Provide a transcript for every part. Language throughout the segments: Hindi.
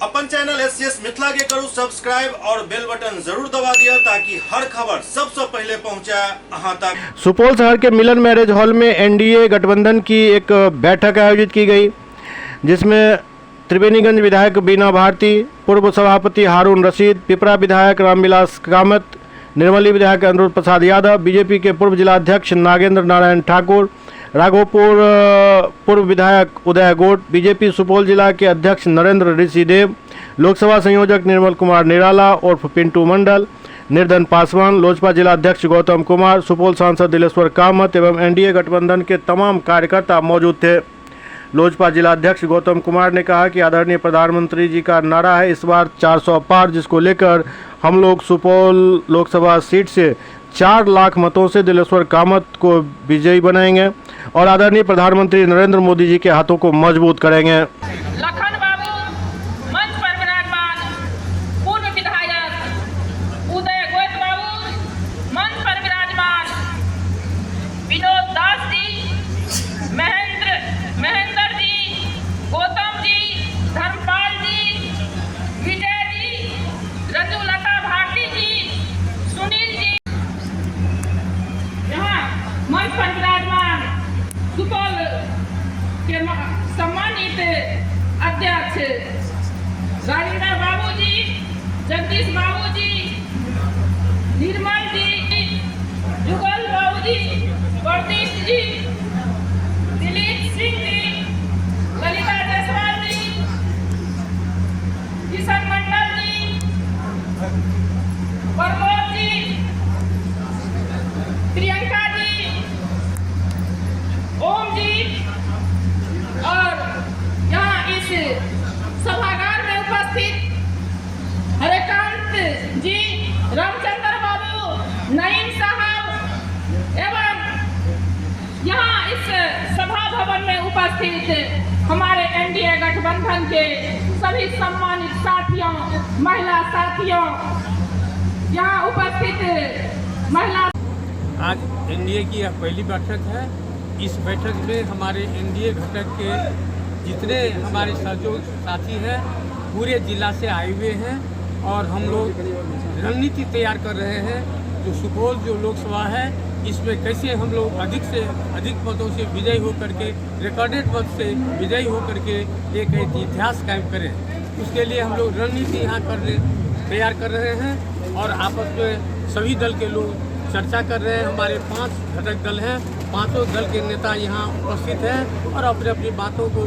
अपन चैनल एससीएस मिथिला के करू सब्सक्राइब और बेल बटन जरूर दबा दिया ताकि हर खबर सबसे पहले पहुंचा अहां तक। सुपौल शहर के मिलन मैरिज हॉल में एनडीए गठबंधन की एक बैठक आयोजित की गई, जिसमें त्रिवेणीगंज विधायक बीना भारती, पूर्व सभापति हारून रशीद, पिपरा विधायक रामविलास कामत, निर्मली विधायक अनुरुद्ध प्रसाद यादव, बीजेपी के पूर्व जिलाध्यक्ष नागेंद्र नारायण ठाकुर, राघोपुर पूर्व विधायक उदय गोट, बीजेपी सुपौल जिला के अध्यक्ष नरेंद्र ऋषिदेव, लोकसभा संयोजक निर्मल कुमार निराला उर्फ पिंटू मंडल, निर्धन पासवान, लोजपा जिला अध्यक्ष गौतम कुमार, सुपौल सांसद दिलेश्वर कामत एवं एनडीए गठबंधन के तमाम कार्यकर्ता मौजूद थे। लोजपा जिला अध्यक्ष गौतम कुमार ने कहा कि आदरणीय प्रधानमंत्री जी का नारा है इस बार 400 पार, जिसको लेकर हम लोग सुपौल लोकसभा सीट से 4 लाख मतों से दिलेश्वर कामत को विजयी बनाएंगे और आदरणीय प्रधानमंत्री नरेंद्र मोदी जी के हाथों को मजबूत करेंगे। लखन बाबू मंच पर विराजमान, पूर्व विधायक उदय गोट बाबू मंच पर विराजमान, विनोद दास जी, महेंद्र जी, गौतम जी, धर्मपाल जी, विजय जी, रंजुलता भारती जी, सुनील जी, यहाँ मंच पर विराजमान सुपौल के सम्मानित अध्यक्ष राजेंद्र बाबू जी, जगदीश बाबू जी, निर्मल जी, जुगल बाबू जी, प्रदीप जी, दिलीप सिंह जी, ललिता जायसवाल जी, किशन मंडल जी, प्रमोद जी, प्रियंका जी, ओम जी और यहाँ इस सभागार में उपस्थित हरिकांत जी, रामचंद्र बाबू, नईम साहब एवं यहाँ इस सभा भवन में उपस्थित हमारे एनडीए गठबंधन के सभी सम्मानित साथियों, महिला साथियों, यहाँ उपस्थित महिला। आज एनडीए की यह पहली बैठक है। इस बैठक में हमारे एनडीए घटक के जितने हमारे सहयोगी साथी हैं पूरे जिला से आए हुए हैं और हम लोग रणनीति तैयार कर रहे हैं। जो सुपौल जो लोकसभा है इसमें कैसे हम लोग अधिक से अधिक मतों से विजयी होकर के, रिकॉर्डेड मत से विजयी होकर के एक इतिहास कायम करें, उसके लिए हम लोग रणनीति यहाँ तैयार कर रहे हैं और आपस में सभी दल के लोग चर्चा कर रहे हैं। हमारे 5 घटक दल हैं, 5 दल के नेता यहाँ उपस्थित हैं और अपनी अपनी बातों को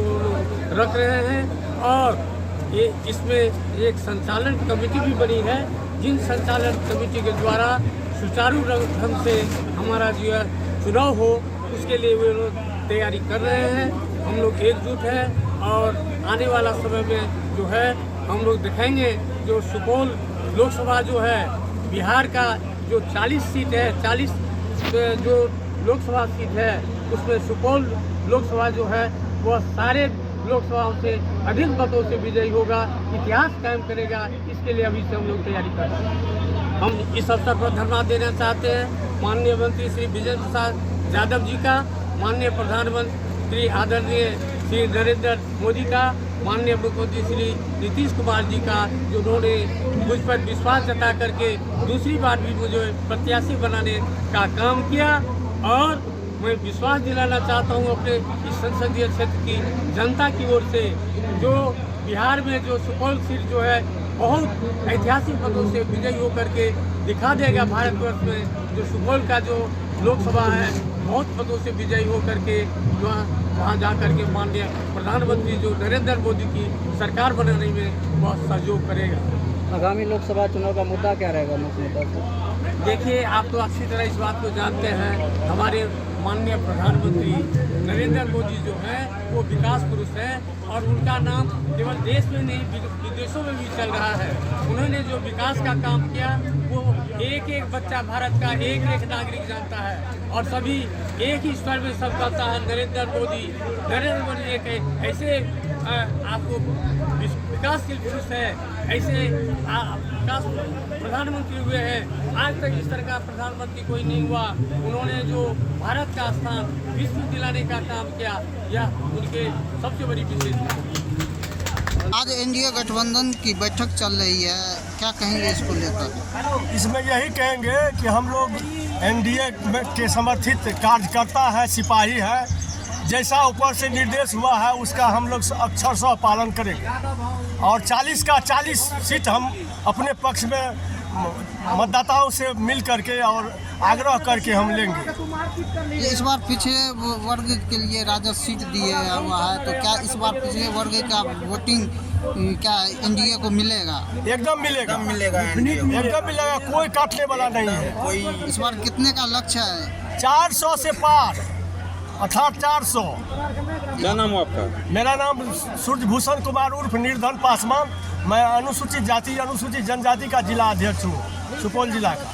रख रहे हैं और ये इसमें एक संचालन कमेटी भी बनी है, जिन संचालन कमेटी के द्वारा सुचारू ढंग से हमारा जो है चुनाव हो, उसके लिए वे लोग तैयारी कर रहे हैं। हम लोग एकजुट हैं और आने वाला समय में जो है हम लोग दिखाएंगे जो सुपौल लोकसभा जो है बिहार का जो 40 सीट है, 40 जो लोकसभा सीट है उसमें सुपौल लोकसभा जो है वह सारे लोकसभाओं से अधिक मतों से विजयी होगा, इतिहास कायम करेगा। इसके लिए अभी से हम लोग तैयारी कर रहे हैं। हम इस अवसर पर धन्यवाद देना चाहते हैं माननीय मंत्री श्री विजय प्रसाद यादव जी का, माननीय प्रधानमंत्री आदरणीय श्री नरेंद्र मोदी का, माननीय मुख्यमंत्री श्री नीतीश कुमार जी का, जो उन्होंने मुझ पर विश्वास जता करके दूसरी बार भी मुझे प्रत्याशी बनाने का काम किया और मैं विश्वास दिलाना चाहता हूं अपने इस संसदीय क्षेत्र की जनता की ओर से, जो बिहार में जो सुपौल सीट जो है बहुत ऐतिहासिक पदों से विजयी होकर के दिखा देगा। भारतवर्ष में जो सुपौल का जो लोकसभा है बहुत पदों से विजयी होकर के वहाँ जा कर के माननीय प्रधानमंत्री जो नरेंद्र मोदी की सरकार बनाने में बहुत सहयोग करेगा। आगामी लोकसभा चुनाव का मुद्दा क्या रहेगा मुख्य मुद्दा? देखिए, आप तो अच्छी तरह इस बात को जानते हैं, हमारे माननीय प्रधानमंत्री नरेंद्र मोदी जो है वो विकास पुरुष है और उनका नाम केवल देश में नहीं विदेशों में भी चल रहा है। उन्होंने जो विकास का काम किया वो एक एक बच्चा भारत का एक एक नागरिक जानता है और सभी एक ही स्वर में सब कहता है नरेंद्र मोदी एक ऐसे आपको विकासशील पुरुष है, ऐसे विकास प्रधानमंत्री हुए हैं। आज तक इस तरह का प्रधानमंत्री कोई नहीं हुआ। उन्होंने जो भारत का स्थान विश्व दिलाने का काम किया, यह उनके सबसे बड़ी विशेषता है। आज एनडीए गठबंधन की बैठक चल रही है, क्या कहेंगे इसको लेकर? इसमें यही कहेंगे कि हम लोग एनडीए के समर्थित कार्यकर्ता है, सिपाही है। जैसा ऊपर से निर्देश हुआ है उसका हम लोग अक्षरशः पालन करेंगे और 40 का 40 सीट हम अपने पक्ष में मतदाताओं से मिल करके और आग्रह करके हम लेंगे। इस बार पिछड़े वर्ग के लिए राजद सीट दिए हुआ है, तो क्या इस बार पिछड़े वर्ग का वोटिंग क्या एनडीए को मिलेगा? एकदम मिलेगा, एकदम मिलेगा, कोई काटने वाला नहीं है। इस बार कितने का लक्ष्य है? 400 से पार, अर्थात 400। क्या नाम है आपका? मेरा नाम सूर्यभूषण कुमार उर्फ निर्धन पासवान। मैं अनुसूचित जाति अनुसूचित जनजाति का जिला अध्यक्ष हूँ, सुपौल जिला का।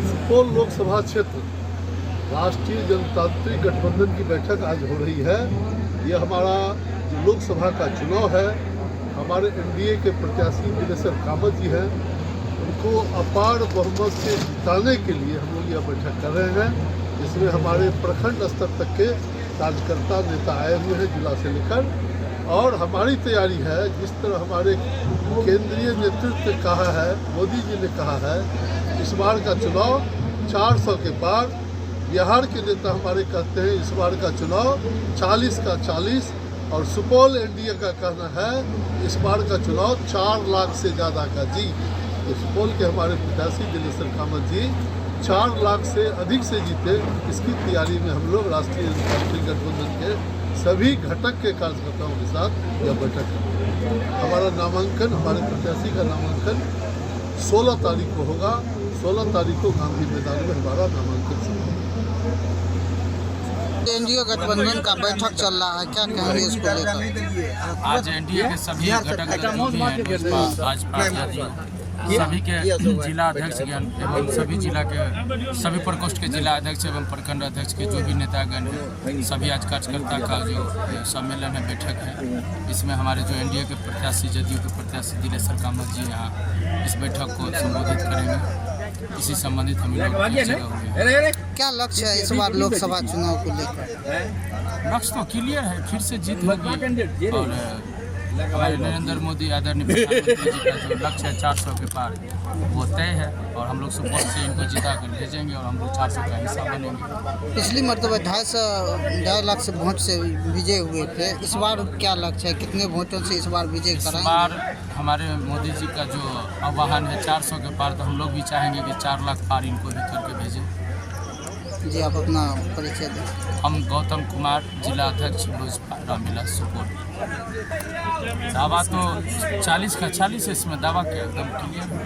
सुपौल लोकसभा क्षेत्र राष्ट्रीय जनतांत्रिक गठबंधन की बैठक आज हो रही है। ये हमारा जो लोकसभा का चुनाव है, हमारे एनडीए के प्रत्याशी दिलेश्वर कामत जी हैं, उनको अपार बहुमत से जिताने के लिए हम लोग यह बैठक कर रहे हैं, जिसमें हमारे प्रखंड स्तर तक के कार्यकर्ता नेता आए हुए हैं, जिला से लेकर। और हमारी तैयारी है, जिस तरह हमारे केंद्रीय नेतृत्व ने कहा है, मोदी जी ने कहा है, इस बार का चुनाव 400 के पार। बिहार के नेता हमारे कहते हैं इस बार का चुनाव 40 का 40, और सुपौल एनडीए का कहना है इस बार का चुनाव 4 लाख से ज़्यादा का जीत। तो सुपौल के हमारे प्रत्याशी दिलेश्वर कामत जी 4 लाख से अधिक से जीते, इसकी तैयारी में हम लोग राष्ट्रीय जनतांत्रिक गठबंधन के सभी घटक के कार्यकर्ताओं के साथ यह बैठक करेंगे। हमारा नामांकन, हमारे प्रत्याशी का नामांकन 16 तारीख को होगा। 16 तारीख को गांधी मैदान में हमारा नामांकन होगा। एनडीए गठबंधन का बैठक चल रहा है, क्या कहेंगे इसको लेकर? आज एनडीए के सभी घटक सभी के जिला अध्यक्ष एवं सभी जिला के सभी प्रकोष्ठ के जिला अध्यक्ष एवं प्रखंड अध्यक्ष के जो भी नेतागण हैं, सभी आज कार्यकर्ता का जो सम्मेलन है, बैठक है, इसमें हमारे जो एनडीए के प्रत्याशी, जदयू के प्रत्याशी दिलेश्वर कामत जी यहाँ इस बैठक को संबोधित करेंगे। इसी संबंधित हम लोग क्या लक्ष्य है इस बार लोकसभा चुनाव को लेकर? लक्ष्य तो क्लियर है, फिर से जीत होगी और हमारे नरेंद्र मोदी आदरणीय प्रधानमंत्री जी का जो लक्ष्य है 400 के पार, वो तय है और हम लोग सुपौल से इनको जिता कर भेजेंगे और हम लोग 400 का हिस्सा बनेंगे। पिछली मरतबा 2.5 लाख से वोट से विजय हुए थे, इस बार क्या लक्ष्य है, कितने वोटों से इस बार विजय कराएंगे? इस बार हमारे मोदी जी का जो आह्वान है 400 के पार, तो हम लोग भी चाहेंगे कि 4 लाख पार इनको भी करके भेजें। जी, आप अपना परिचय दें। हम गौतम कुमार, जिला अध्यक्ष लोजपा रामविलास सुपौल। दावा तो 40 का 40 है, इसमें दावा क्या एकदम क्लियर है।